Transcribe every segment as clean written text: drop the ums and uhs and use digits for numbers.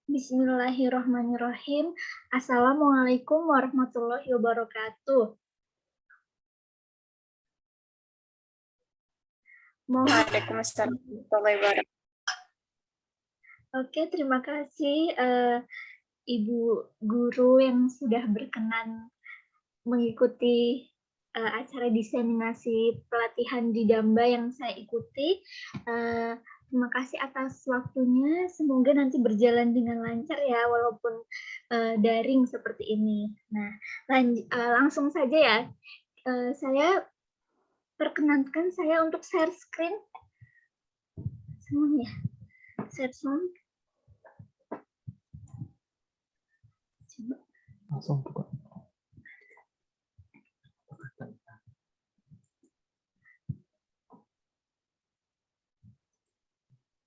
Bismillahirrahmanirrahim. Assalamualaikum warahmatullahi wabarakatuh. Waalaikumsalam warahmatullahi wabarakatuh. Oke, terima kasih Ibu Guru yang sudah berkenan mengikuti acara diseminasi pelatihan di Damba yang saya ikuti. Terima kasih atas waktunya. Semoga nanti berjalan dengan lancar ya, walaupun daring seperti ini. Nah, langsung saja ya. Saya perkenankan saya untuk share screen semuanya. Share sound. Coba. Langsung buka.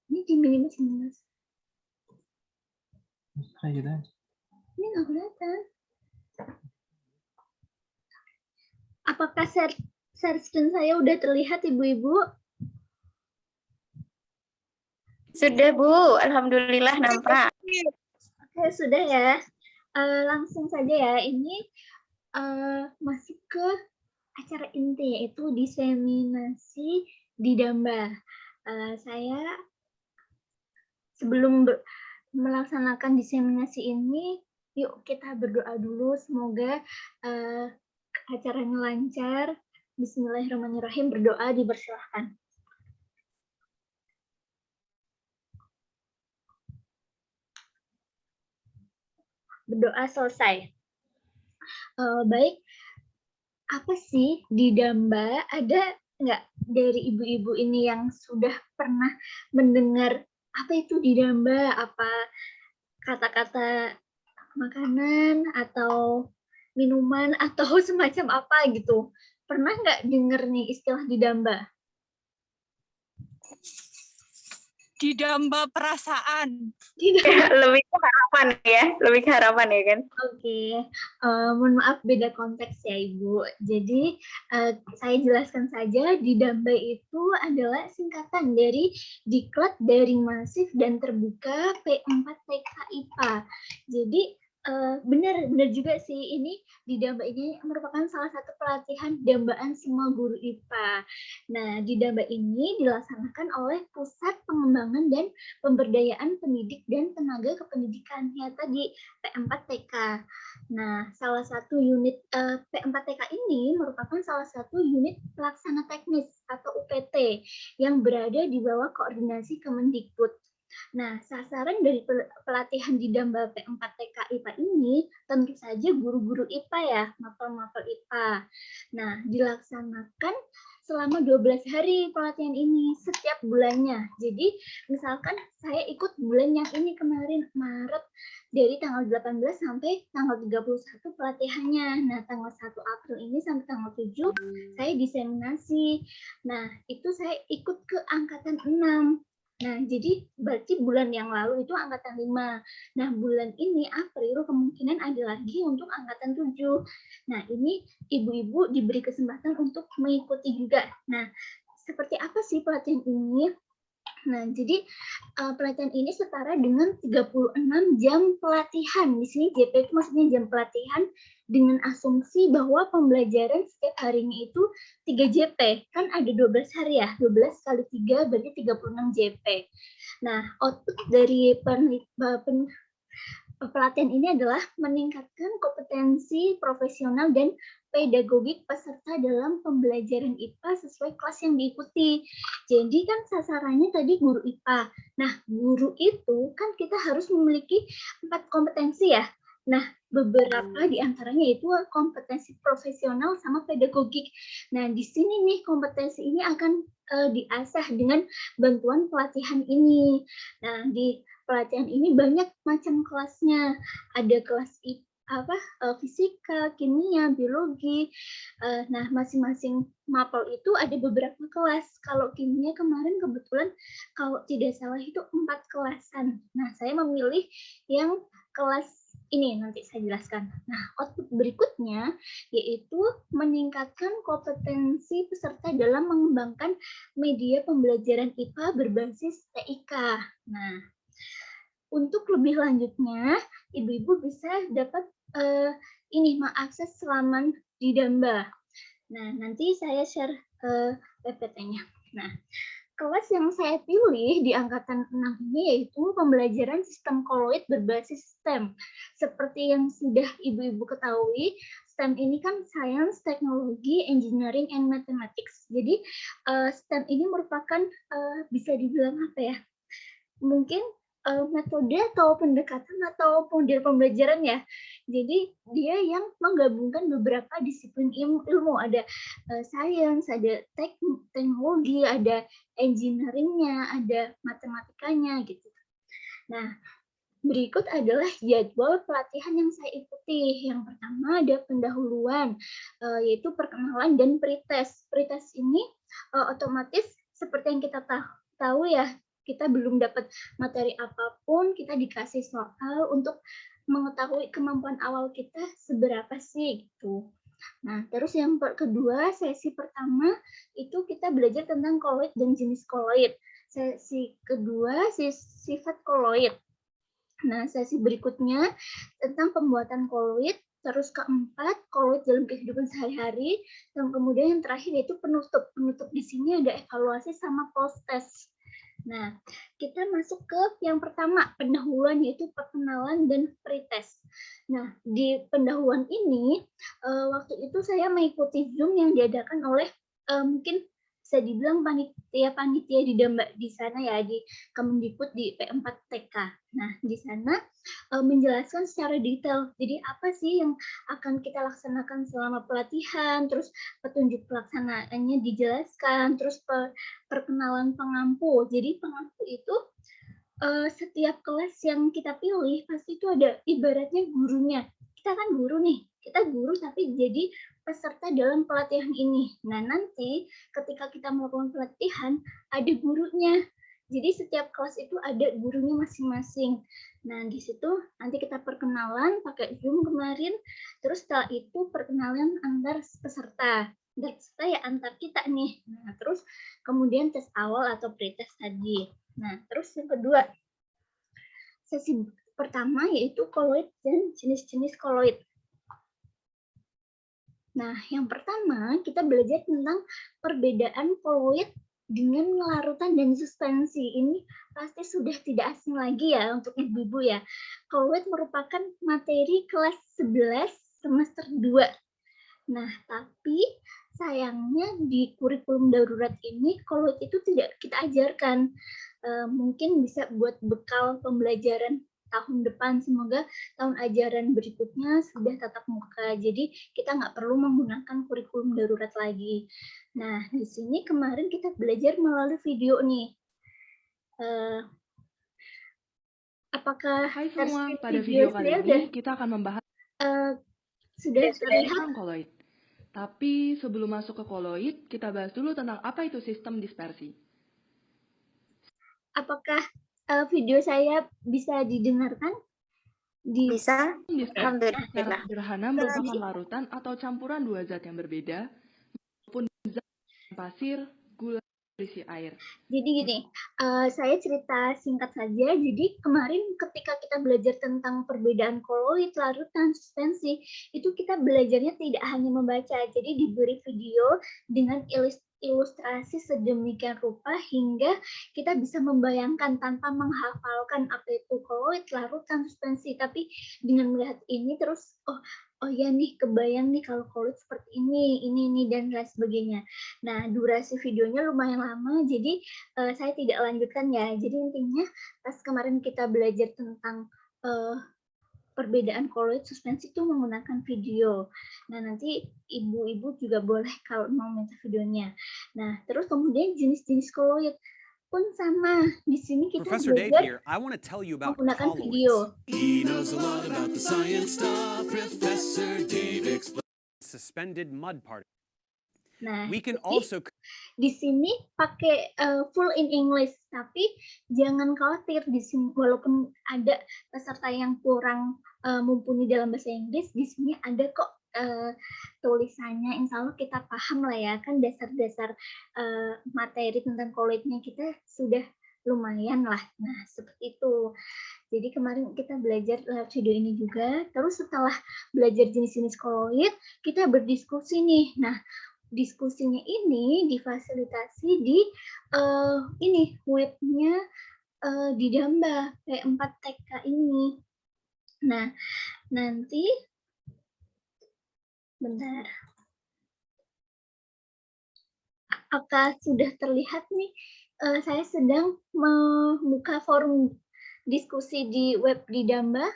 Ini di minus. Kayak gitu. Ini nggak kelihatan. Apakah share screen saya udah terlihat, Ibu-Ibu? Sudah, Bu. Alhamdulillah nampak. Oke, sudah ya. Langsung saja ya. Ini masuk ke acara inti, yaitu diseminasi di Damba. Saya sebelum melaksanakan diseminasi ini, yuk kita berdoa dulu. Semoga acaranya lancar. Bismillahirrahmanirrahim. Berdoa dipersilahkan. Berdoa selesai. Baik, apa sih di Damba? Ada nggak dari ibu-ibu ini yang sudah pernah mendengar apa itu di Damba? Apa kata-kata makanan atau minuman atau semacam apa gitu? Pernah nggak denger nih istilah di Damba? Di Damba perasaan. Lebih ke harapan ya, kan? Oke, mohon maaf beda konteks ya Ibu. Jadi saya jelaskan saja, di Damba itu adalah singkatan dari Diklat Daring Masif dan Terbuka P4TK IPA. Jadi benar juga sih, ini di Damba ini merupakan salah satu pelatihan dambaan semua guru IPA. Nah, di Damba ini dilaksanakan oleh Pusat Pengembangan dan Pemberdayaan Pendidik dan Tenaga Kependidikan, ya tadi P4TK. Nah, salah satu unit P4TK ini merupakan salah satu unit pelaksana teknis atau UPT yang berada di bawah koordinasi Kemendikbud. Nah, sasaran dari pelatihan di Damba P4TK IPA ini tentu saja guru-guru IPA ya, mapel-mapel IPA. Nah, dilaksanakan selama 12 hari pelatihan ini setiap bulannya. Jadi, misalkan saya ikut bulan yang ini kemarin, Maret, dari tanggal 18 sampai tanggal 31 pelatihannya. Nah, tanggal 1 April ini sampai tanggal 7 saya diseminasi. Nah, itu saya ikut ke angkatan 6. Nah, jadi berarti bulan yang lalu itu angkatan 5. Nah, bulan ini April kemungkinan ada lagi untuk angkatan 7. Nah, ini ibu-ibu diberi kesempatan untuk mengikuti juga. Nah, seperti apa sih pelatihan ini? Nah, jadi pelatihan ini setara dengan 36 jam pelatihan. Di sini JP itu maksudnya jam pelatihan dengan asumsi bahwa pembelajaran setiap harinya itu 3 JP. Kan ada 12 hari ya, 12 kali 3 berarti 36 JP. Nah, output dari pelatihan ini adalah meningkatkan kompetensi profesional dan pedagogik peserta dalam pembelajaran IPA sesuai kelas yang diikuti. Jadi kan sasarannya tadi guru IPA. Nah, guru itu kan kita harus memiliki 4 kompetensi ya. Nah, beberapa di antaranya itu kompetensi profesional sama pedagogik. Nah, di sini nih kompetensi ini akan diasah dengan bantuan pelatihan ini. Nah, di pelatihan ini banyak macam kelasnya. Ada kelas fisika, kimia, biologi. Nah, masing-masing mapel itu ada beberapa kelas. Kalau kimia kemarin kebetulan kalau tidak salah itu 4 kelasan. Nah, saya memilih yang kelas ini, nanti saya jelaskan. Nah, output berikutnya yaitu meningkatkan kompetensi peserta dalam mengembangkan media pembelajaran IPA berbasis TIK. Nah, Untuk lebih lanjutnya, ibu-ibu bisa dapat mengakses laman di Damba. Nah, nanti saya share PPT-nya. Nah, kelas yang saya pilih di angkatan 6 ini yaitu pembelajaran sistem koloid berbasis STEM. Seperti yang sudah ibu-ibu ketahui, STEM ini kan Science, Technology, Engineering, and Mathematics. Jadi STEM ini merupakan bisa dibilang apa ya? Mungkin metode atau pendekatan atau model pembelajaran ya. Jadi dia yang menggabungkan beberapa disiplin ilmu. Ada science, ada teknologi, ada engineering-nya, ada matematikanya gitu. Nah, berikut adalah jadwal pelatihan yang saya ikuti. Yang pertama ada pendahuluan, yaitu perkenalan dan pretest. Pretest ini otomatis seperti yang kita tahu ya, kita belum dapat materi apapun, kita dikasih soal untuk mengetahui kemampuan awal kita seberapa sih gitu. Nah, terus yang kedua, sesi pertama itu kita belajar tentang koloid dan jenis koloid. Sesi kedua, sifat koloid. Nah, sesi berikutnya tentang pembuatan koloid, terus keempat, koloid dalam kehidupan sehari-hari, dan kemudian yang terakhir yaitu penutup. Penutup di sini ada evaluasi sama post-test. Nah, kita masuk ke yang pertama, pendahuluan, yaitu perkenalan dan pretest. Nah, di pendahuluan ini, waktu itu saya mengikuti Zoom yang diadakan oleh mungkin bisa dibilang panitia di Damba di sana ya, di Kemendikbud di P4TK. Nah, di sana menjelaskan secara detail. Jadi apa sih yang akan kita laksanakan selama pelatihan, terus petunjuk pelaksanaannya dijelaskan, terus perkenalan pengampu. Jadi pengampu itu setiap kelas yang kita pilih pasti itu ada ibaratnya gurunya. Kita kan guru nih, kita guru tapi jadi peserta dalam pelatihan ini. Nah, nanti ketika kita melakukan pelatihan, ada gurunya. Jadi setiap kelas itu ada gurunya masing-masing. Nah, di situ nanti kita perkenalan pakai Zoom kemarin, terus setelah itu perkenalan antar peserta. Dan peserta ya antar kita nih. Nah, terus kemudian tes awal atau pretest tadi. Nah, terus yang kedua, sesi pertama yaitu koloid dan jenis-jenis koloid. Nah, yang pertama kita belajar tentang perbedaan koloid dengan larutan dan suspensi. Ini pasti sudah tidak asing lagi ya untuk ibu-ibu ya. Koloid merupakan materi kelas 11 semester 2. Nah, tapi sayangnya di kurikulum darurat ini koloid itu tidak kita ajarkan. Mungkin bisa buat bekal pembelajaran tahun depan, semoga tahun ajaran berikutnya sudah tatap muka, jadi kita nggak perlu menggunakan kurikulum darurat lagi. Nah, di sini kemarin kita belajar melalui video nih. Apakah Hai semua, pada video kali ini kita akan membahas sudah terlihat tentang koloid. Tapi sebelum masuk ke koloid, kita bahas dulu tentang apa itu sistem dispersi. Apakah video saya bisa didengarkan? Bisa? Secara Alhamdulillah. sederhana merupakan larutan atau campuran dua zat yang berbeda, maupun zat pasir, gula, berisi air. Jadi gini, saya cerita singkat saja. Jadi kemarin ketika kita belajar tentang perbedaan koloid, larutan, suspensi, itu kita belajarnya tidak hanya membaca. Jadi diberi video dengan ilustrasi sedemikian rupa hingga kita bisa membayangkan tanpa menghafalkan apa itu koloid, larutan, suspensi. Tapi dengan melihat ini terus, oh ya nih, kebayang nih kalau koloid seperti ini, dan lain sebagainya. Nah, durasi videonya lumayan lama, jadi saya tidak lanjutkan ya. Jadi intinya pas kemarin kita belajar tentang perbedaan koloid suspensi itu menggunakan video. Nah, nanti ibu-ibu juga boleh kalau mau minta videonya. Nah, terus kemudian jenis-jenis koloid pun sama. Di sini kita Professor Dave belajar here. I want to tell you about menggunakan colloids. video. He knows a lot about the science stuff. Professor Dave explains. Suspended mud particles. Nah, We can jadi also di sini pakai full in English, tapi jangan khawatir di sini walaupun ada peserta yang kurang mumpuni dalam bahasa Inggris, di sini ada kok tulisannya. Insya Allah kita paham lah ya, kan dasar-dasar materi tentang koloidnya kita sudah lumayan lah. Nah, seperti itu. Jadi kemarin kita belajar lewat video ini juga. Terus setelah belajar jenis-jenis koloid, kita berdiskusi nih. Nah, diskusinya ini difasilitasi di ini webnya di Damba P4 TK ini. Nah, nanti bentar. Apakah sudah terlihat nih? Saya sedang membuka forum diskusi di web di Damba.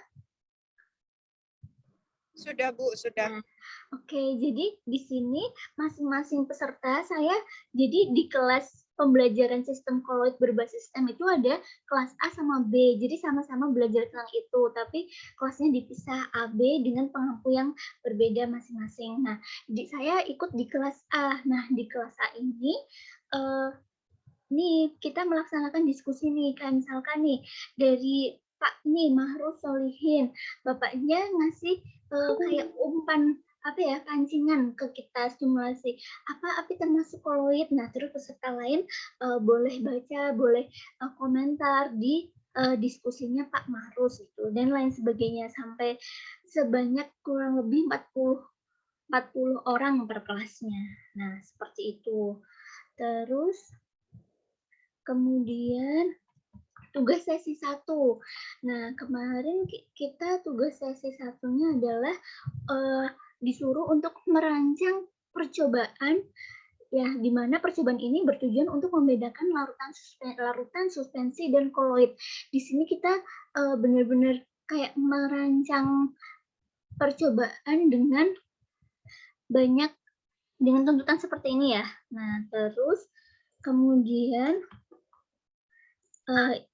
Sudah, Bu, sudah. Nah, oke, jadi di sini masing-masing peserta saya, jadi di kelas pembelajaran sistem koloid berbasis STEM itu ada kelas A sama B, jadi sama-sama belajar tentang itu, tapi kelasnya dipisah A, B dengan pengampu yang berbeda masing-masing. Nah, saya ikut di kelas A. Nah, di kelas A ini, nih kita melaksanakan diskusi nih, kayak misalkan nih dari Pak nih Mahruf Solihin, bapaknya ngasih kayak umpan apa ya, pancingan ke kita, stimulasi apa termasuk koloid. Nah, terus peserta lain boleh baca, boleh komentar di diskusinya Pak Mahruf itu dan lain sebagainya, sampai sebanyak kurang lebih 40 orang per kelasnya. Nah, seperti itu. Terus kemudian tugas sesi 1. Nah, kemarin kita tugas sesi 1-nya adalah disuruh untuk merancang percobaan, ya, di mana percobaan ini bertujuan untuk membedakan larutan suspensi dan koloid. Di sini kita benar-benar kayak merancang percobaan dengan tuntutan seperti ini ya. Nah, terus kemudian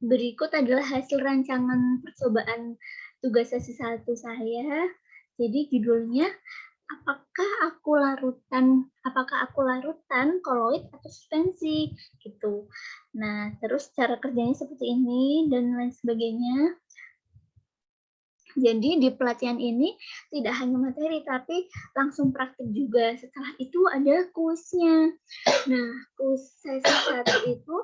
berikut adalah hasil rancangan percobaan tugas sesi 1 saya. Jadi judulnya, apakah aku larutan koloid atau suspensi gitu. Nah, terus cara kerjanya seperti ini dan lain sebagainya. Jadi di pelatihan ini tidak hanya materi tapi langsung praktik juga. Setelah itu ada kuisnya. Nah, kuis sesi 1 itu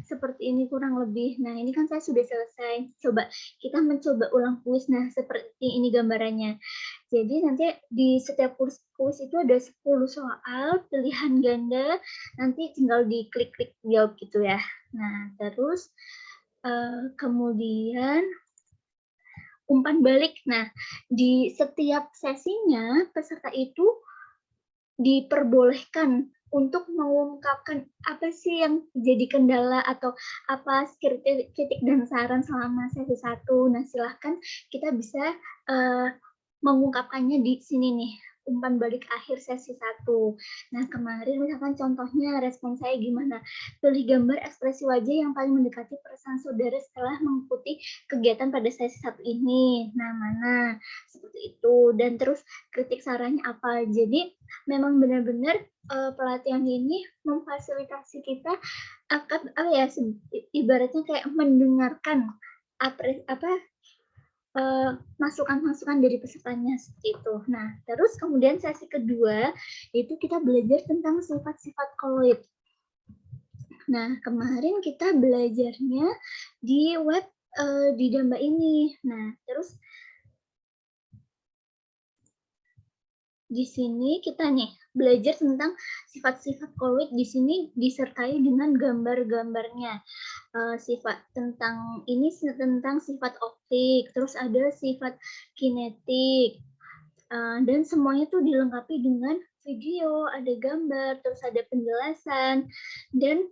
seperti ini kurang lebih. Nah, ini kan saya sudah selesai. Coba kita mencoba ulang kuis. Nah, seperti ini gambarannya. Jadi nanti di setiap kuis itu ada 10 soal pilihan ganda. Nanti tinggal diklik-klik jawab gitu ya. Nah, terus kemudian umpan balik. Nah, di setiap sesinya peserta itu diperbolehkan untuk mengungkapkan apa sih yang jadi kendala atau apa kritik dan saran selama sesi 1. Nah, silahkan kita bisa mengungkapkannya di sini nih, umpan balik akhir sesi 1. Nah, kemarin misalkan contohnya respon saya gimana? Pilih gambar ekspresi wajah yang paling mendekati perasaan saudara setelah mengikuti kegiatan pada sesi 1 ini. Nah, mana? Seperti itu. Dan terus kritik sarannya apa? Jadi memang benar-benar pelatihan ini memfasilitasi kita akan ibaratnya kayak mendengarkan masukan-masukan dari pesertanya seperti itu. Nah, terus kemudian sesi kedua itu kita belajar tentang sifat-sifat koloid. Nah, kemarin kita belajarnya di web di Damba ini. Nah, terus di sini kita nih belajar tentang sifat-sifat koloid. Di sini disertai dengan gambar-gambarnya. Sifat tentang sifat optik, terus ada sifat kinetik, dan semuanya tuh dilengkapi dengan video, ada gambar, terus ada penjelasan, dan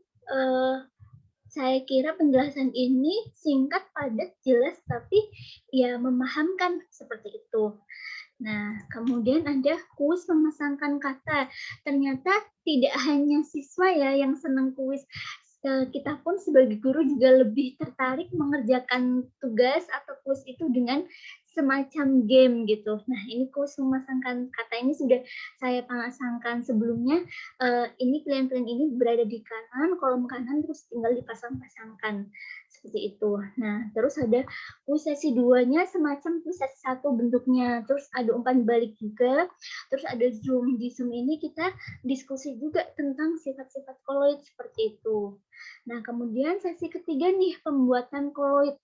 saya kira penjelasan ini singkat, padat, jelas, tapi ya memahamkan seperti itu. Nah, kemudian ada kuis memasangkan kata. Ternyata tidak hanya siswa ya yang senang kuis. Kita pun sebagai guru juga lebih tertarik mengerjakan tugas atau kuis itu dengan semacam game gitu. Nah, ini kuis memasangkan kata ini sudah saya pasangkan sebelumnya. Ini pilihan-pilihan ini berada di kanan, kolom kanan, terus tinggal dipasang-pasangkan seperti itu. Nah, terus ada kuis sesi 2-nya semacam kuis sesi 1 bentuknya. Terus ada umpan balik juga. Terus ada Zoom. Di Zoom ini kita diskusi juga tentang sifat-sifat koloid seperti itu. Nah, kemudian sesi ketiga nih, pembuatan koloid.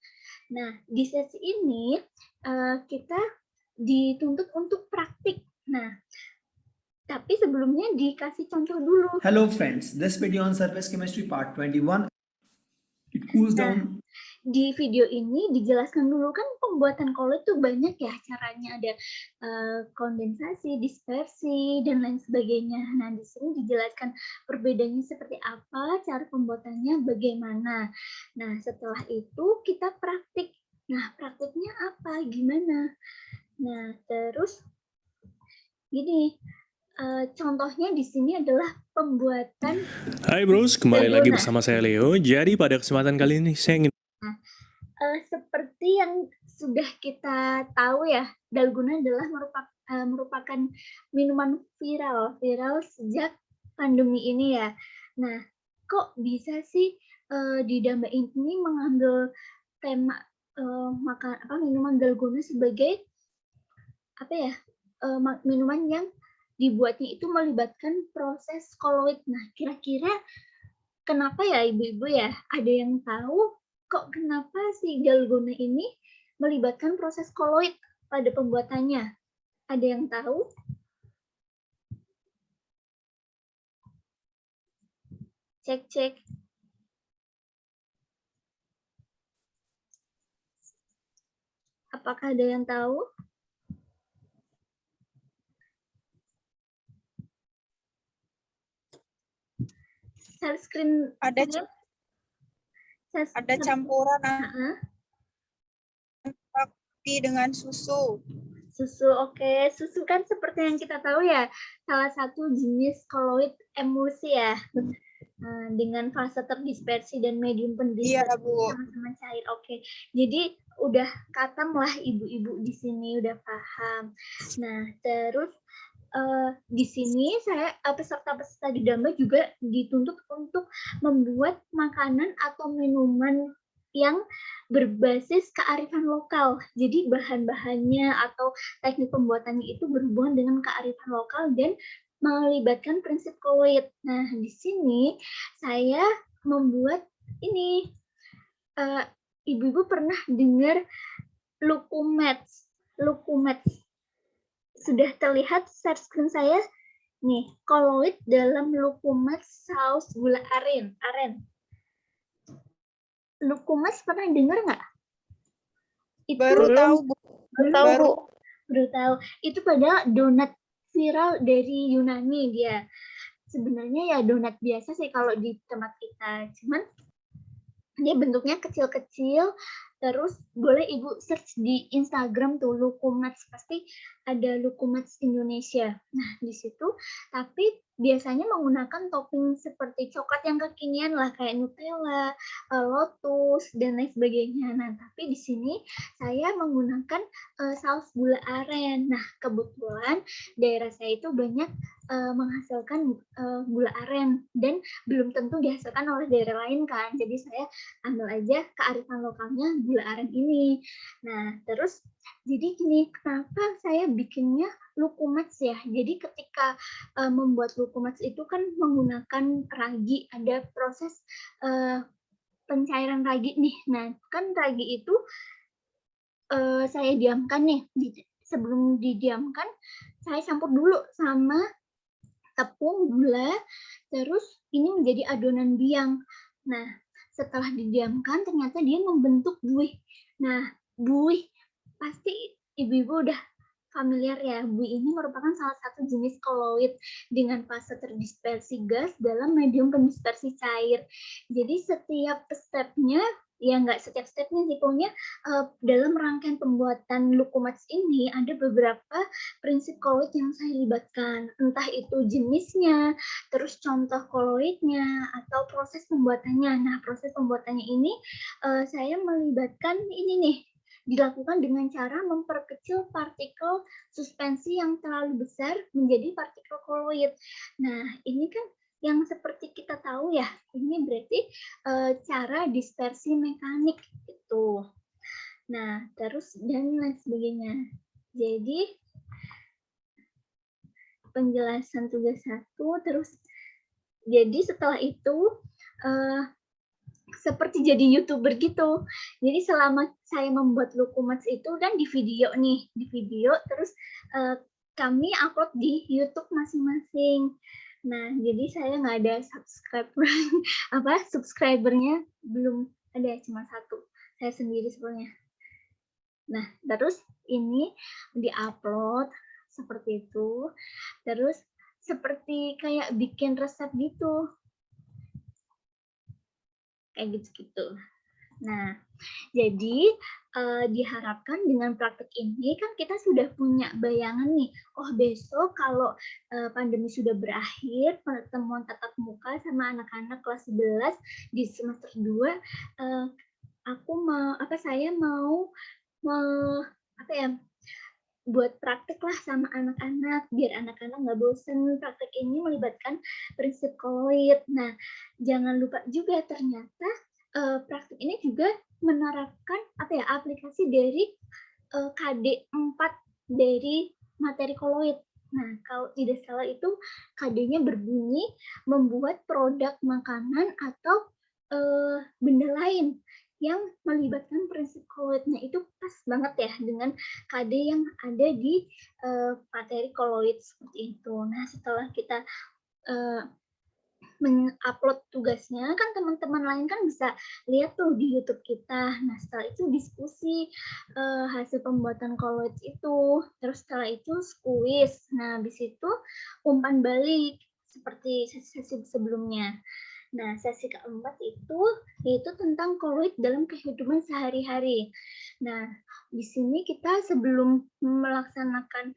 Nah, di sesi ini kita dituntut untuk praktik. Nah, tapi sebelumnya dikasih contoh dulu. Hello friends, this video on surface chemistry part 21. It cools down. Di video ini dijelaskan dulu kan pembuatan koloid itu banyak ya caranya, ada kondensasi, dispersi dan lain sebagainya. Nah, di sini dijelaskan perbedaannya seperti apa, cara pembuatannya bagaimana. Nah, setelah itu kita praktik. Nah, praktiknya apa? Gimana? Nah, terus gini, contohnya di sini adalah pembuatan. Hai bros, kembali lagi dalgona. bersama saya Leo. Jadi pada kesempatan kali ini saya ingin Seperti yang sudah kita tahu ya, dalgona adalah merupakan minuman viral sejak pandemi ini ya. Nah, kok bisa sih di Damba ini mengambil tema minuman dalgona sebagai minuman yang dibuatnya itu melibatkan proses koloid. Nah, kira-kira kenapa ya ibu-ibu ya? Ada yang tahu kok kenapa si dalgona ini melibatkan proses koloid pada pembuatannya? Ada yang tahu? Cek. Apakah ada yang tahu? Share screen. Ada campuran kopi dengan susu. Susu, oke. Susu kan seperti yang kita tahu ya, salah satu jenis koloid emulsi ya. Dengan fase terdispersi dan medium pendispersi sama-sama cair. Oke. Jadi udah katam lah ibu-ibu di sini, udah paham. Nah, terus di sini saya peserta-peserta di Damba juga dituntut untuk membuat makanan atau minuman yang berbasis kearifan lokal. Jadi bahan-bahannya atau teknik pembuatannya itu berhubungan dengan kearifan lokal dan melibatkan prinsip koloid. Nah, di sini saya membuat ini. Ibu-ibu pernah dengar Lukumets? Sudah terlihat share screen saya? Nih, koloid dalam Lukumets saus gula aren. Lukumets pernah dengar nggak? Baru tahu, Bu. Baru tahu. Itu padahal donat viral dari Yunani dia. Sebenarnya ya donat biasa sih kalau di tempat kita. Cuman dia bentuknya kecil-kecil. Terus boleh Ibu search di Instagram tuh Lukumets, pasti ada Lukumets Indonesia. Nah, di situ tapi biasanya menggunakan topping seperti coklat yang kekinian lah kayak Nutella, Lotus dan lain sebagainya. Nah, tapi di sini saya menggunakan saus gula aren. Nah, kebetulan daerah saya itu banyak menghasilkan gula aren dan belum tentu dihasilkan oleh daerah lain kan. Jadi saya ambil aja kearifan lokalnya gula aren ini. Nah, terus jadi gini, kenapa saya bikinnya Lukumets ya? Jadi ketika membuat Lukumets itu kan menggunakan ragi, ada proses pencairan ragi nih. Nah, kan ragi itu saya diamkan nih. Sebelum didiamkan, saya campur dulu sama tepung, gula, terus ini menjadi adonan biang. Nah, setelah didiamkan ternyata dia membentuk buih. Nah, buih pasti ibu-ibu udah familiar ya. Buih ini merupakan salah satu jenis koloid dengan fase terdispersi gas dalam medium pendispersi cair. Jadi setiap stepnya, ya nggak setiap stepnya sih, pokoknya dalam rangkaian pembuatan Lukumets ini ada beberapa prinsip koloid yang saya libatkan, entah itu jenisnya, terus contoh koloidnya, atau proses pembuatannya. Nah, proses pembuatannya ini saya melibatkan ini nih, dilakukan dengan cara memperkecil partikel suspensi yang terlalu besar menjadi partikel koloid. Nah, ini kan yang seperti kita tahu ya, ini berarti cara dispersi mekanik itu. Nah, terus dan lain sebagainya. Jadi penjelasan tugas 1, terus jadi setelah itu seperti jadi YouTuber gitu. Jadi selama saya membuat Lukumats itu kan di video nih, terus kami upload di YouTube masing-masing. Nah, jadi saya nggak ada subscribernya belum ada, cuma 1. Saya sendiri sebenarnya. Nah, terus ini diupload seperti itu. Terus seperti kayak bikin resep gitu. Kayak gitu-gitu. Nah, jadi diharapkan dengan praktek ini kan kita sudah punya bayangan nih, oh besok kalau pandemi sudah berakhir, pertemuan tatap muka sama anak-anak kelas 11 di semester 2, saya mau buat praktek lah sama anak-anak, biar anak-anak nggak bosen. Praktek ini melibatkan prinsip koloid. Nah, jangan lupa juga ternyata praktek ini juga menerapkan aplikasi dari KD 4 dari materi koloid. Nah, kalau tidak salah itu KD-nya berbunyi membuat produk makanan atau benda lain yang melibatkan prinsip koloid. Nah, itu pas banget ya dengan KD yang ada di materi koloid seperti itu. Nah, setelah kita mengupload tugasnya, kan teman-teman lain kan bisa lihat tuh di YouTube kita. Nah, setelah itu diskusi hasil pembuatan koloid itu. Terus setelah itu kuis. Nah, habis itu umpan balik seperti sesi sebelumnya. Nah, sesi keempat itu yaitu tentang koloid dalam kehidupan sehari-hari. Nah, di sini kita sebelum melaksanakan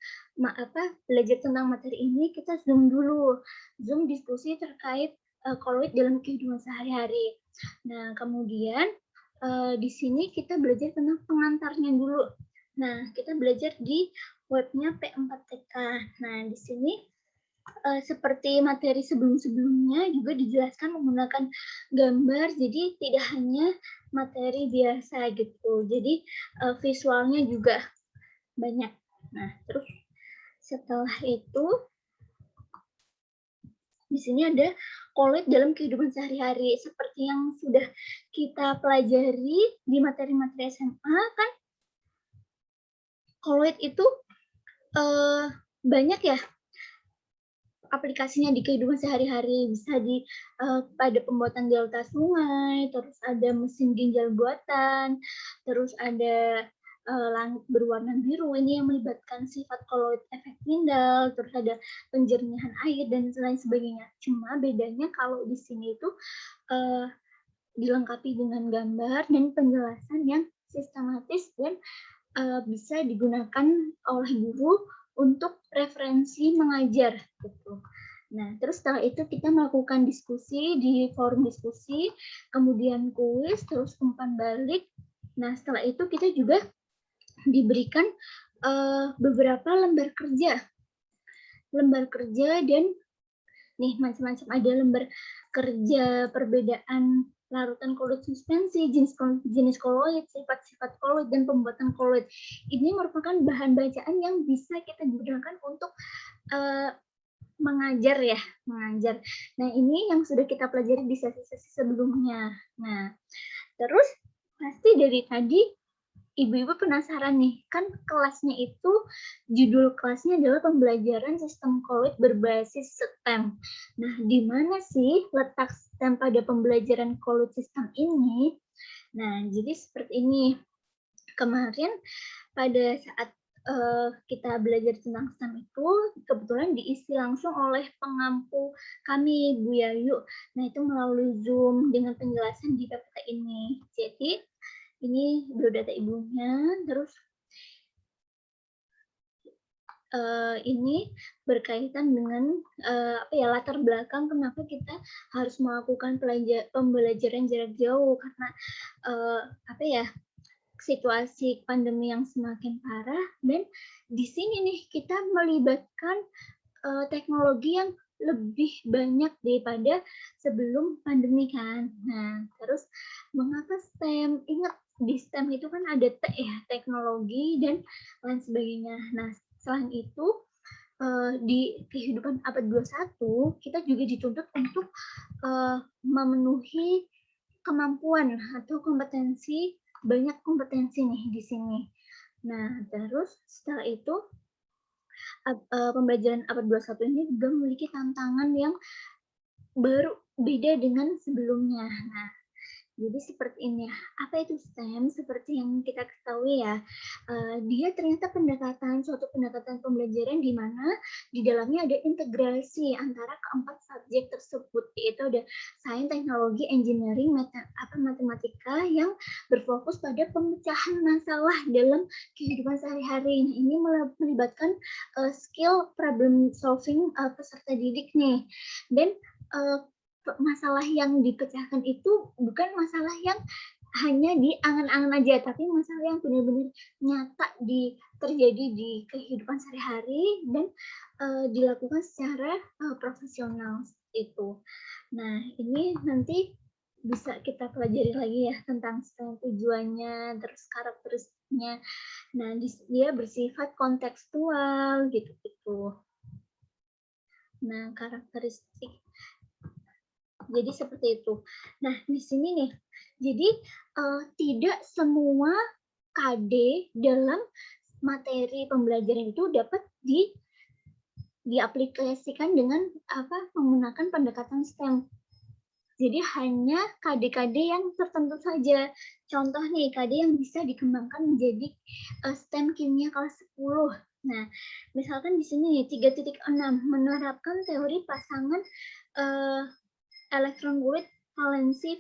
belajar tentang materi ini, kita zoom dulu. Zoom diskusi terkait koloid dalam kehidupan sehari-hari. Nah, kemudian di sini kita belajar tentang pengantarnya dulu. Nah, kita belajar di webnya P4TK. Nah, di sini seperti materi sebelum-sebelumnya juga dijelaskan menggunakan gambar, jadi tidak hanya materi biasa gitu, jadi visualnya juga banyak. Nah, terus setelah itu di sini ada koloid dalam kehidupan sehari-hari seperti yang sudah kita pelajari di materi-materi SMA kan. Koloid itu banyak ya aplikasinya di kehidupan sehari-hari, bisa pada pembuatan delta sungai, terus ada mesin ginjal buatan, terus ada langit berwarna biru, ini yang melibatkan sifat koloid efek Tyndall, terus ada penjernihan air dan lain sebagainya. Cuma bedanya kalau di sini itu dilengkapi dengan gambar dan penjelasan yang sistematis dan bisa digunakan oleh guru untuk referensi mengajar gitu. Nah, terus setelah itu kita melakukan diskusi di forum diskusi, kemudian kuis, terus umpan balik. Nah, setelah itu kita juga diberikan beberapa lembar kerja dan nih macam-macam, ada lembar kerja perbedaan larutan koloid suspensi, jenis koloid, sifat-sifat koloid, dan pembuatan koloid. Ini merupakan bahan bacaan yang bisa kita gunakan untuk mengajar. Nah, ini yang sudah kita pelajari di sesi-sesi sebelumnya. Nah, terus pasti dari tadi ibu-ibu penasaran nih, kan kelasnya itu, judul kelasnya adalah pembelajaran sistem koloid berbasis STEM. Nah, di mana sih letak STEM pada pembelajaran koloid sistem ini? Nah, jadi seperti ini. Kemarin pada saat kita belajar tentang STEM itu, kebetulan diisi langsung oleh pengampu kami, Bu Yayu. Nah, itu melalui Zoom dengan penjelasan di PPT ini. Jadi, ini biodata ibunya, terus ini berkaitan dengan latar belakang kenapa kita harus melakukan pembelajaran jarak jauh, karena situasi pandemi yang semakin parah, dan di sini nih kita melibatkan teknologi yang lebih banyak daripada sebelum pandemi kan. Nah, terus mengapa STEM? Ingat di STEM itu kan ada teknologi dan lain sebagainya. Nah, selain itu di kehidupan abad 21 kita juga dituntut untuk memenuhi kemampuan atau kompetensi, banyak kompetensi nih di sini. Nah, terus setelah itu pembelajaran abad 21 ini juga memiliki tantangan yang baru, beda dengan sebelumnya. Nah, jadi seperti ini ya. Apa itu STEM? Seperti yang kita ketahui ya, dia ternyata suatu pendekatan pembelajaran di mana di dalamnya ada integrasi antara keempat subjek tersebut, yaitu ada sains, teknologi, engineering, matematika yang berfokus pada pemecahan masalah dalam kehidupan sehari-hari. Ini melibatkan skill problem solving peserta didik nih. Dan masalah yang dipecahkan itu bukan masalah yang hanya di angan-angan aja, tapi masalah yang benar-benar nyata terjadi di kehidupan sehari-hari dan dilakukan secara profesional itu. Nah, ini nanti bisa kita pelajari lagi ya tentang tujuannya, terus karakteristiknya. Nah, dia bersifat kontekstual gitu-gitu. Nah, karakteristik. Jadi seperti itu. Nah, di sini nih, jadi tidak semua KD dalam materi pembelajaran itu dapat diaplikasikan dengan menggunakan pendekatan STEM. Jadi hanya KD-KD yang tertentu saja. Contoh nih, KD yang bisa dikembangkan menjadi STEM kimia kelas 10. Nah, misalkan di sini 3.6 menerapkan teori pasangan elektron gulit valensi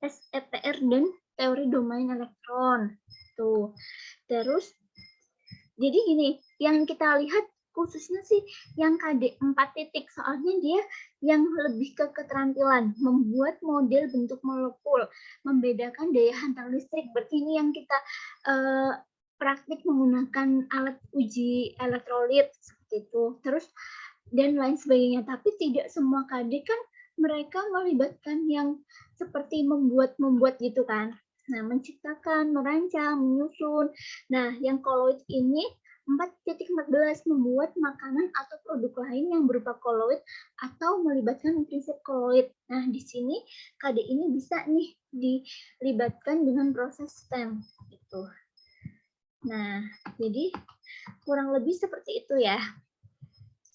VSEPR dan teori domain elektron. Tuh. Terus jadi gini, yang kita lihat khususnya sih yang KD 4 titik, soalnya dia yang lebih ke keterampilan membuat model bentuk molekul, membedakan daya hantar listrik. Berarti ini yang kita praktik menggunakan alat uji elektrolit seperti itu. Terus dan lain sebagainya. Tapi tidak semua KD kan mereka melibatkan yang seperti membuat gitu kan. Nah, menciptakan, merancang, menyusun. Nah, yang koloid ini 4.14 membuat makanan atau produk lain yang berupa koloid atau melibatkan prinsip koloid. Nah, di sini KD ini bisa nih dilibatkan dengan proses STEM gitu. Nah, jadi kurang lebih seperti itu ya.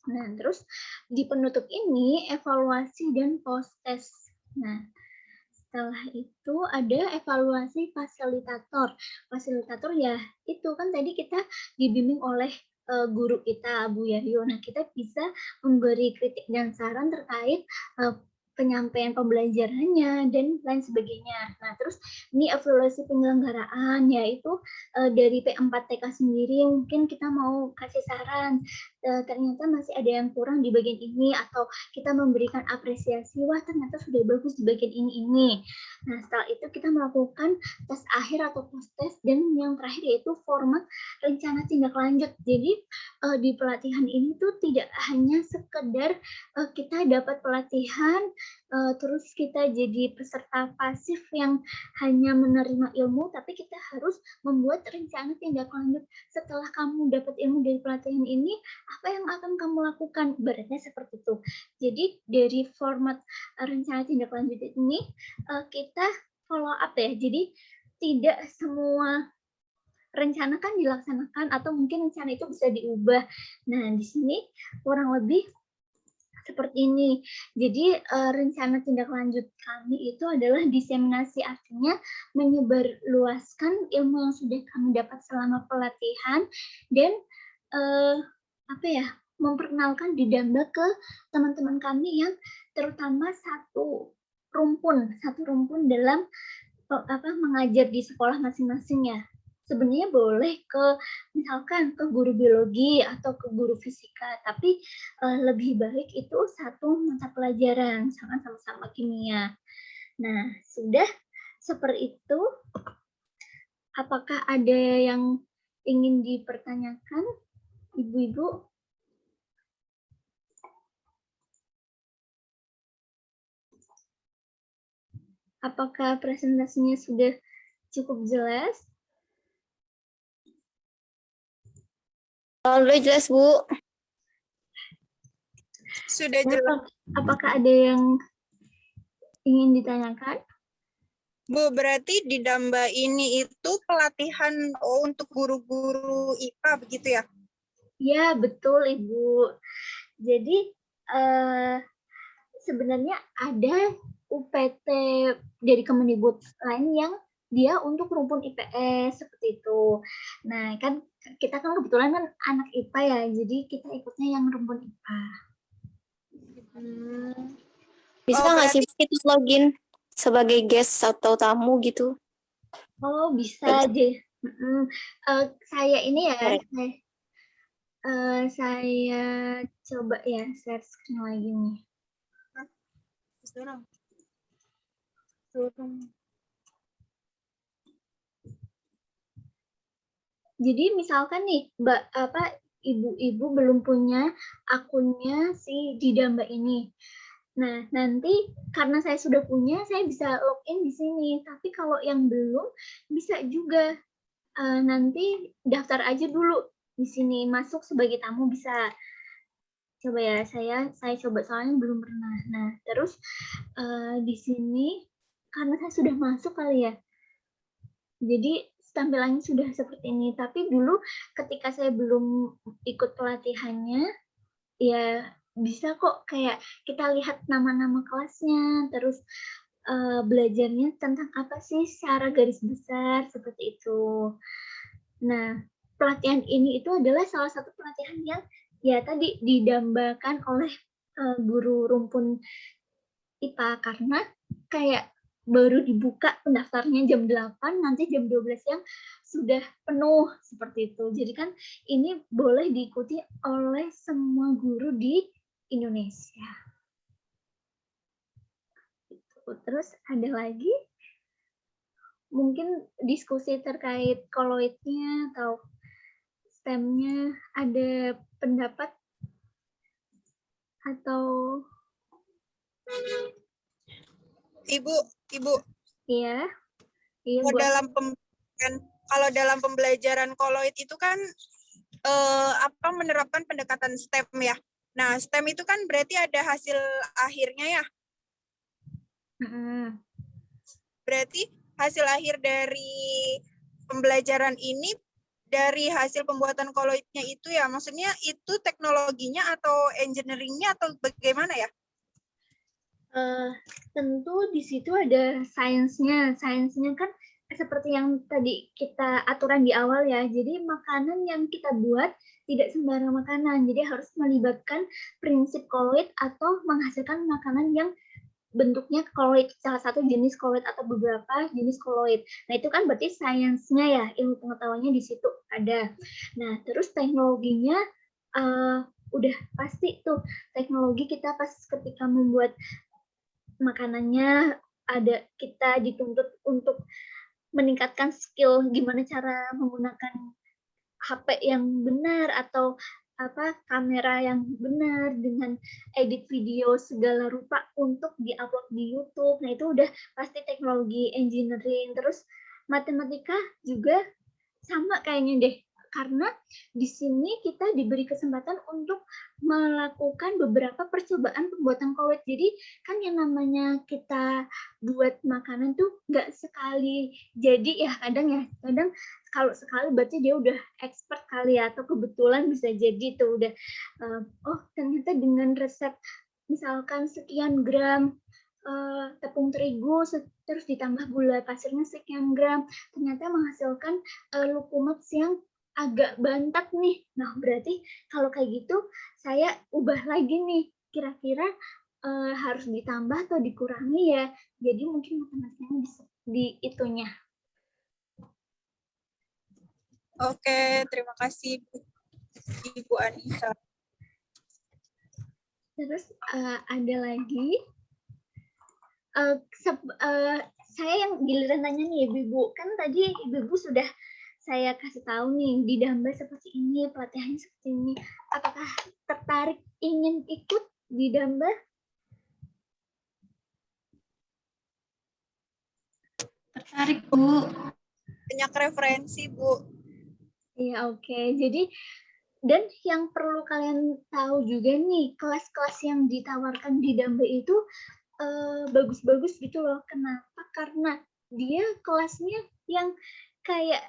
Nah, terus di penutup ini evaluasi dan post-test. Nah, setelah itu ada evaluasi fasilitator. Fasilitator ya itu kan tadi kita dibimbing oleh guru kita, Bu Yahyo. Nah, kita bisa memberi kritik dan saran terkait penyampaian pembelajarannya dan lain sebagainya. Nah, terus ini evaluasi penyelenggaraan, yaitu dari P4TK sendiri mungkin kita mau kasih saran, ternyata masih ada yang kurang di bagian ini, atau kita memberikan apresiasi, wah ternyata sudah bagus di bagian ini. Nah, setelah itu kita melakukan tes akhir atau post-test, dan yang terakhir yaitu format rencana tindak lanjut. Jadi di pelatihan ini tuh tidak hanya sekedar kita dapat pelatihan, terus kita jadi peserta pasif yang hanya menerima ilmu, tapi kita harus membuat rencana tindak lanjut. Setelah kamu dapat ilmu dari pelatihan ini, apa yang akan kamu lakukan? Ibaratnya seperti itu. Jadi dari format rencana tindak lanjut ini kita follow up ya. Jadi tidak semua rencana kan dilaksanakan, atau mungkin rencana itu bisa diubah. Nah, di sini kurang lebih seperti ini. Jadi rencana tindak lanjut kami itu adalah diseminasi, artinya menyebarluaskan ilmu yang sudah kami dapat selama pelatihan, dan memperkenalkan Didamba ke teman-teman kami yang terutama satu rumpun dalam mengajar di sekolah masing-masing ya. Sebenarnya boleh misalkan ke guru biologi atau ke guru fisika, tapi lebih baik itu satu mata pelajaran, sama-sama kimia. Nah, sudah seperti itu Apakah ada yang ingin dipertanyakan, Ibu-ibu? Apakah presentasinya sudah cukup jelas? Udah jelas, Bu. Sudah jelas. Apakah ada yang ingin ditanyakan? Bu, berarti di Damba ini itu pelatihan untuk guru-guru IPA begitu ya? Ya, betul, Ibu. Jadi, sebenarnya ada UPT dari Kemendikbud lain yang dia untuk rumpun IPS seperti itu. Nah, kan kita kan kebetulan kan anak IPA ya, jadi kita ikutnya yang rumpun IPA. Bisa nggak sih kita login sebagai guest atau tamu gitu? Oh, bisa aja. Saya ini ya, saya coba ya share screen lagi nih. Jadi misalkan nih, ibu-ibu belum punya akunnya si di Damba ini. Nah, nanti karena saya sudah punya, saya bisa login di sini. Tapi kalau yang belum, bisa juga nanti daftar aja dulu di sini, masuk sebagai tamu bisa. Coba ya, saya coba soalnya belum pernah. Nah, terus di sini karena saya sudah masuk kali ya. Jadi tampilannya sudah seperti ini. Tapi dulu ketika saya belum ikut pelatihannya, ya bisa kok kayak kita lihat nama-nama kelasnya, terus belajarnya tentang apa sih secara garis besar seperti itu. Nah, pelatihan ini itu adalah salah satu pelatihan yang ya tadi didambakan oleh guru rumpun IPA karena kayak baru dibuka pendaftarnya jam 8, nanti jam 12 siang sudah penuh seperti itu. Jadi kan ini boleh diikuti oleh semua guru di Indonesia. Terus ada lagi mungkin diskusi terkait koloidnya atau STEM-nya, ada pendapat atau Ibu. Iya. Kalau dalam pembelajaran koloid itu kan menerapkan pendekatan STEM ya. Nah, STEM itu kan berarti ada hasil akhirnya ya. Berarti hasil akhir dari pembelajaran ini dari hasil pembuatan koloidnya itu ya, maksudnya itu teknologinya atau engineering-nya atau bagaimana ya? Tentu di situ ada sainsnya. Sainsnya kan seperti yang tadi kita aturan di awal ya. Jadi makanan yang kita buat tidak sembarang makanan. Jadi harus melibatkan prinsip koloid atau menghasilkan makanan yang bentuknya koloid, salah satu jenis koloid atau beberapa jenis koloid. Nah, itu kan berarti sainsnya ya, ilmu pengetahuannya di situ ada. Nah, terus teknologinya udah pasti tuh teknologi kita pas ketika membuat makanannya ada kita dituntut untuk meningkatkan skill gimana cara menggunakan HP yang benar atau kamera yang benar dengan edit video segala rupa untuk diupload di YouTube. Nah, itu udah pasti teknologi engineering. Terus matematika juga sama kayaknya deh. Karena di sini kita diberi kesempatan untuk melakukan beberapa percobaan pembuatan koloid. Jadi kan yang namanya kita buat makanan tuh nggak sekali. Jadi ya kadang kalau sekali berarti dia udah expert kali ya, atau kebetulan bisa jadi tuh udah ternyata dengan resep misalkan sekian gram tepung terigu terus ditambah gula pasirnya sekian gram, ternyata menghasilkan lukumats yang agak bantat nih. Nah, berarti kalau kayak gitu saya ubah lagi nih, kira-kira harus ditambah atau dikurangi ya. Jadi mungkin matematikanya bisa di itunya. Oke, terima kasih Ibu Anissa. Terus ada lagi saya yang giliran tanya nih Ibu. Kan tadi Ibu sudah saya kasih tahu nih di Damba seperti ini, pelatihannya seperti ini. Apakah tertarik ingin ikut di Damba? Tertarik, Bu. Banyak referensi, Bu. Iya, oke. Jadi, dan yang perlu kalian tahu juga nih, kelas-kelas yang ditawarkan di Damba itu bagus-bagus gitu loh. Kenapa? Karena dia kelasnya yang kayak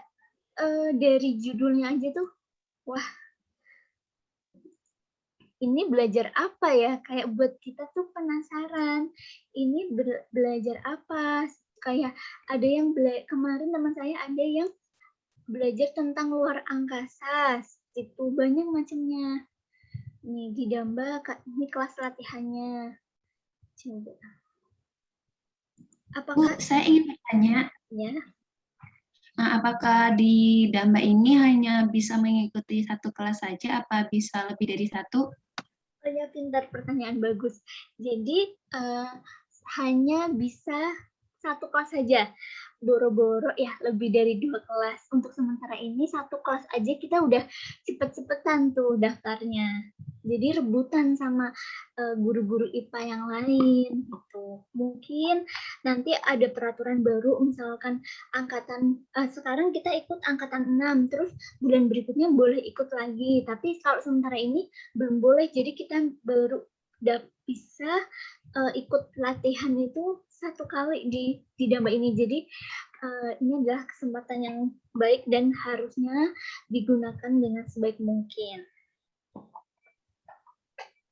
dari judulnya aja tuh, wah, ini belajar apa ya? Kayak buat kita tuh penasaran. Ini belajar apa? Kayak ada yang kemarin teman saya ada yang belajar tentang luar angkasa. Itu banyak macamnya. Nih di Damba ini kelas latihannya. Coba. Apakah Bu, saya ingin bertanya. Ya. Nah, apakah di Damba ini hanya bisa mengikuti satu kelas saja, apa bisa lebih dari satu? Oh ya, pintar, pertanyaan bagus. Jadi hanya bisa satu kelas saja. Boro-boro ya lebih dari 2 kelas. Untuk sementara ini satu kelas aja kita udah cepet-cepetan tuh daftarnya. Jadi rebutan sama guru-guru IPA yang lain gitu. Mungkin nanti ada peraturan baru, misalkan angkatan sekarang kita ikut angkatan 6, terus bulan berikutnya boleh ikut lagi. Tapi kalau sementara ini belum boleh, jadi kita baru bisa ikut latihan itu satu kali di Damba ini. Jadi ini adalah kesempatan yang baik dan harusnya digunakan dengan sebaik mungkin.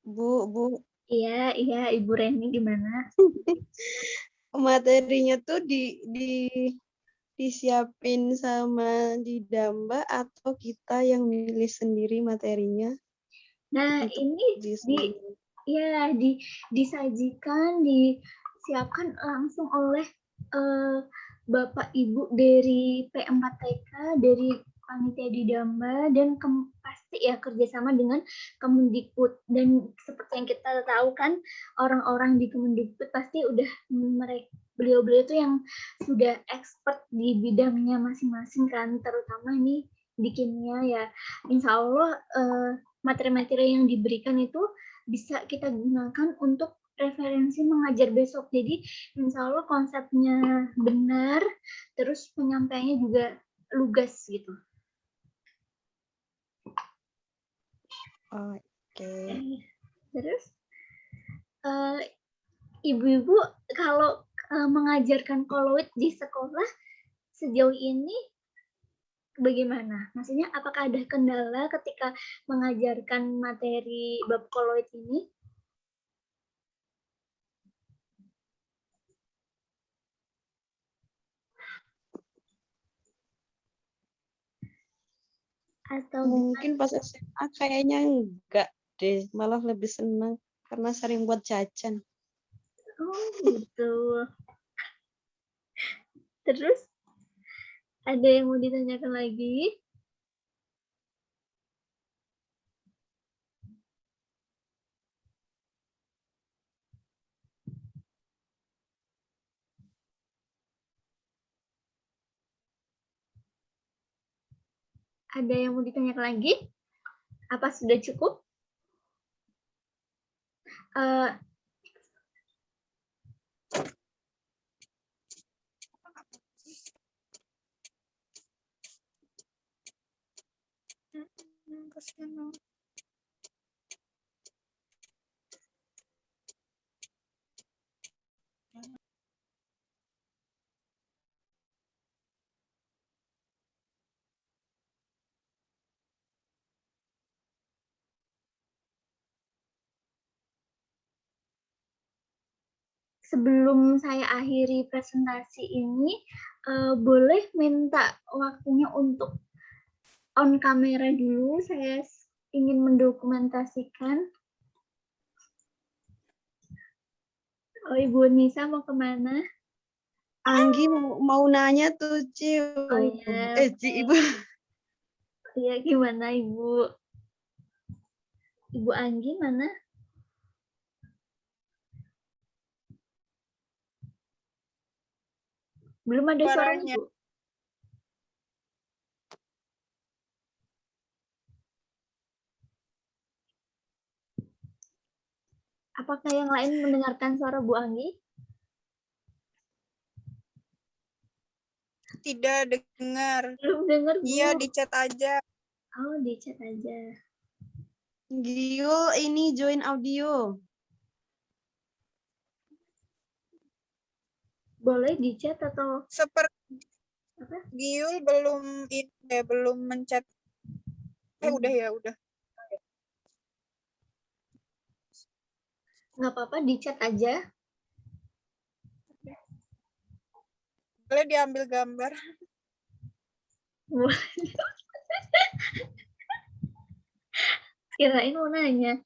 Bu. Iya, Ibu Reni gimana? Materinya tuh disiapin sama di Damba atau kita yang milih sendiri materinya? Nah, ini disajikan, disiapkan langsung oleh Bapak Ibu dari P4TK, dari panitia di Damba, dan pasti ya kerjasama dengan Kemendikbud. Dan seperti yang kita tahu kan, orang-orang di Kemendikbud pasti udah beliau-beliau itu yang sudah expert di bidangnya masing-masing kan, terutama ini di kimia ya. Insya Allah materi-materi yang diberikan itu bisa kita gunakan untuk referensi mengajar besok. Jadi insya Allah konsepnya benar, terus penyampaiannya juga lugas gitu. Oke. Terus ibu-ibu kalau mengajarkan koloid di sekolah sejauh ini bagaimana? Maksudnya apakah ada kendala ketika mengajarkan materi bab koloid ini? Atau mungkin pas SMA kayaknya enggak deh, malah lebih senang karena sering buat jajan. Oh gitu. Terus ada yang mau ditanyakan lagi? Ada yang mau ditanyakan lagi? Apa sudah cukup? Sebelum saya akhiri presentasi ini, boleh minta waktunya untuk on kamera dulu. Saya ingin mendokumentasikan. Oh, Ibu Nisa mau kemana? Anggi mau nanya tuh, Ci. Oh iya. Ci, Ibu. Iya, gimana Ibu? Ibu Anggi mana? Belum ada suaranya, Suaranya. Bu. Apakah yang lain mendengarkan suara Bu Anggi? Tidak dengar. Belum dengar, Bu. Iya, di chat aja. Oh, di chat aja. Giul ini join audio. Boleh di chat atau Seperti apa? Giul belum mencet. Udah ya, udah. Nggak apa-apa, di chat aja. Boleh diambil gambar. Kirain mau nanya.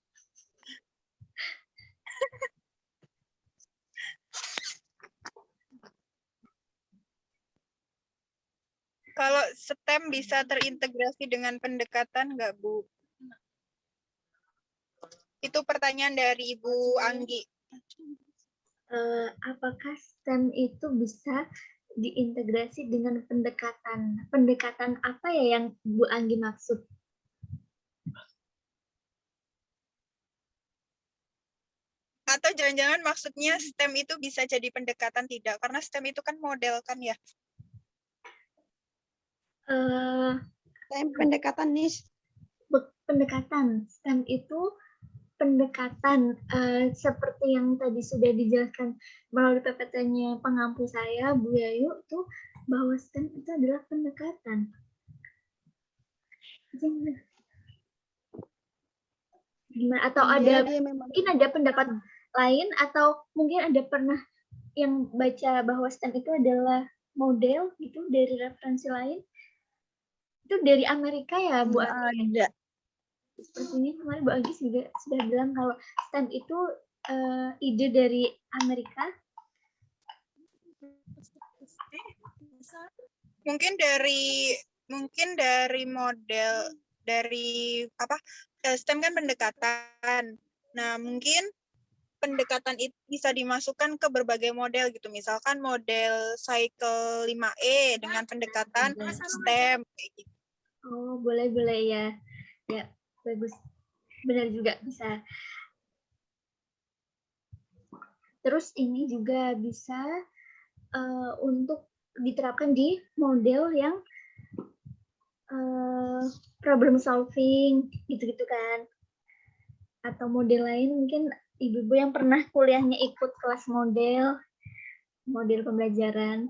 Kalau STEM bisa terintegrasi dengan pendekatan nggak, Bu? Itu pertanyaan dari Ibu Anggi. Apakah STEM itu bisa diintegrasi dengan pendekatan? Pendekatan apa ya yang Bu Anggi maksud? Atau jangan-jangan maksudnya STEM itu bisa jadi pendekatan tidak? Karena STEM itu kan model kan ya? STEM pendekatan nih. Pendekatan. STEM itu pendekatan seperti yang tadi sudah dijelaskan melalui PPT-nya pengampu saya, Bu Yayu, tuh bahwa STEM itu adalah pendekatan. Gimana? Atau ada mungkin ada pendapat lain atau mungkin ada pernah yang baca bahwa STEM itu adalah model gitu dari referensi lain? Itu dari Amerika ya, Bu Anggi? Ada. Sepertinya kemarin Bu Anggi sudah bilang kalau STEM itu ide dari Amerika. Mungkin dari model dari apa? STEM kan pendekatan. Nah, mungkin pendekatan itu bisa dimasukkan ke berbagai model gitu. Misalkan model cycle 5E dengan pendekatan STEM kayak gitu. Oh, boleh ya. Ya, bagus. Benar juga bisa. Terus ini juga bisa untuk diterapkan di model yang problem solving gitu-gitu kan. Atau model lain mungkin ibu-ibu yang pernah kuliahnya ikut kelas model pembelajaran.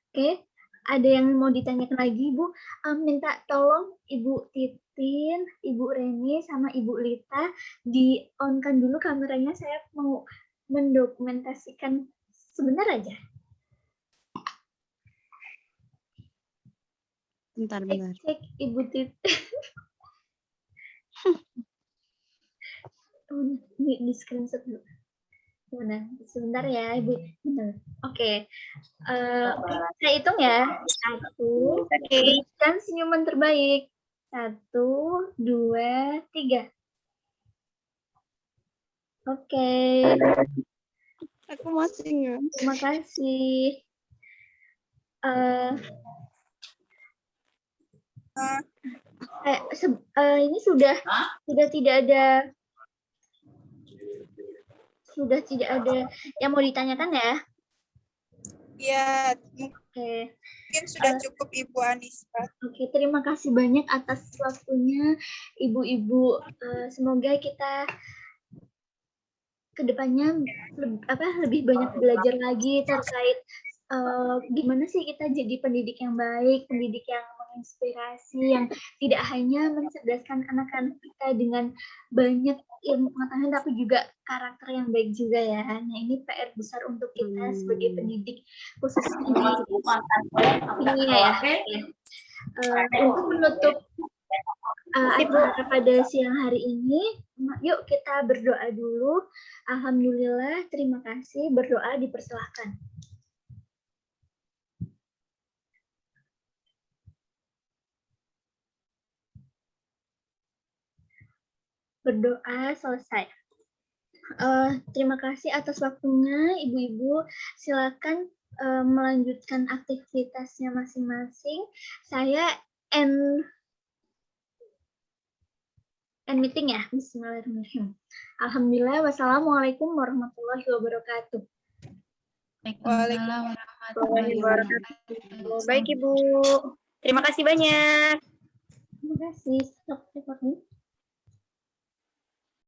Oke, ada yang mau ditanyakan lagi, Bu? Minta tolong Ibu Titin, Ibu Reni, sama Ibu Lita di-on-kan dulu kameranya. Saya mau mendokumentasikan sebentar aja. Bentar. Cek Ibu Titin. Di screenshot dulu. Mana? Sebentar ya, Ibu. Benar. Oke. Saya hitung ya. 1. Berikan senyuman terbaik. 1, 2, 3. Oke. Aku masih nggak. Terima kasih. Ini sudah tidak ada yang mau ditanyakan ya? Ya, mungkin sudah cukup Ibu Anissa. Oke, terima kasih banyak atas waktunya Ibu-ibu. Semoga kita kedepannya lebih banyak belajar lagi terkait gimana sih kita jadi pendidik yang baik, pendidik yang menginspirasi, yang tidak hanya mencerdaskan anak-anak kita dengan banyak ilmu pengetahuan, tapi juga karakter yang baik juga ya. Nah, ini PR besar untuk kita sebagai pendidik, khususnya di dunia ya. Untuk menutup acara pada siang hari ini, yuk kita berdoa dulu. Alhamdulillah, terima kasih. Berdoa dipersilahkan. Berdoa selesai. Terima kasih atas waktunya, Ibu-ibu. Silakan melanjutkan aktivitasnya masing-masing. Saya end meeting ya. Bismillahirrahmanirrahim. Alhamdulillah. Wassalamualaikum warahmatullahi wabarakatuh. Waalaikumsalam warahmatullahi wabarakatuh. Baik Ibu. Terima kasih banyak. Terima kasih. Stop recording.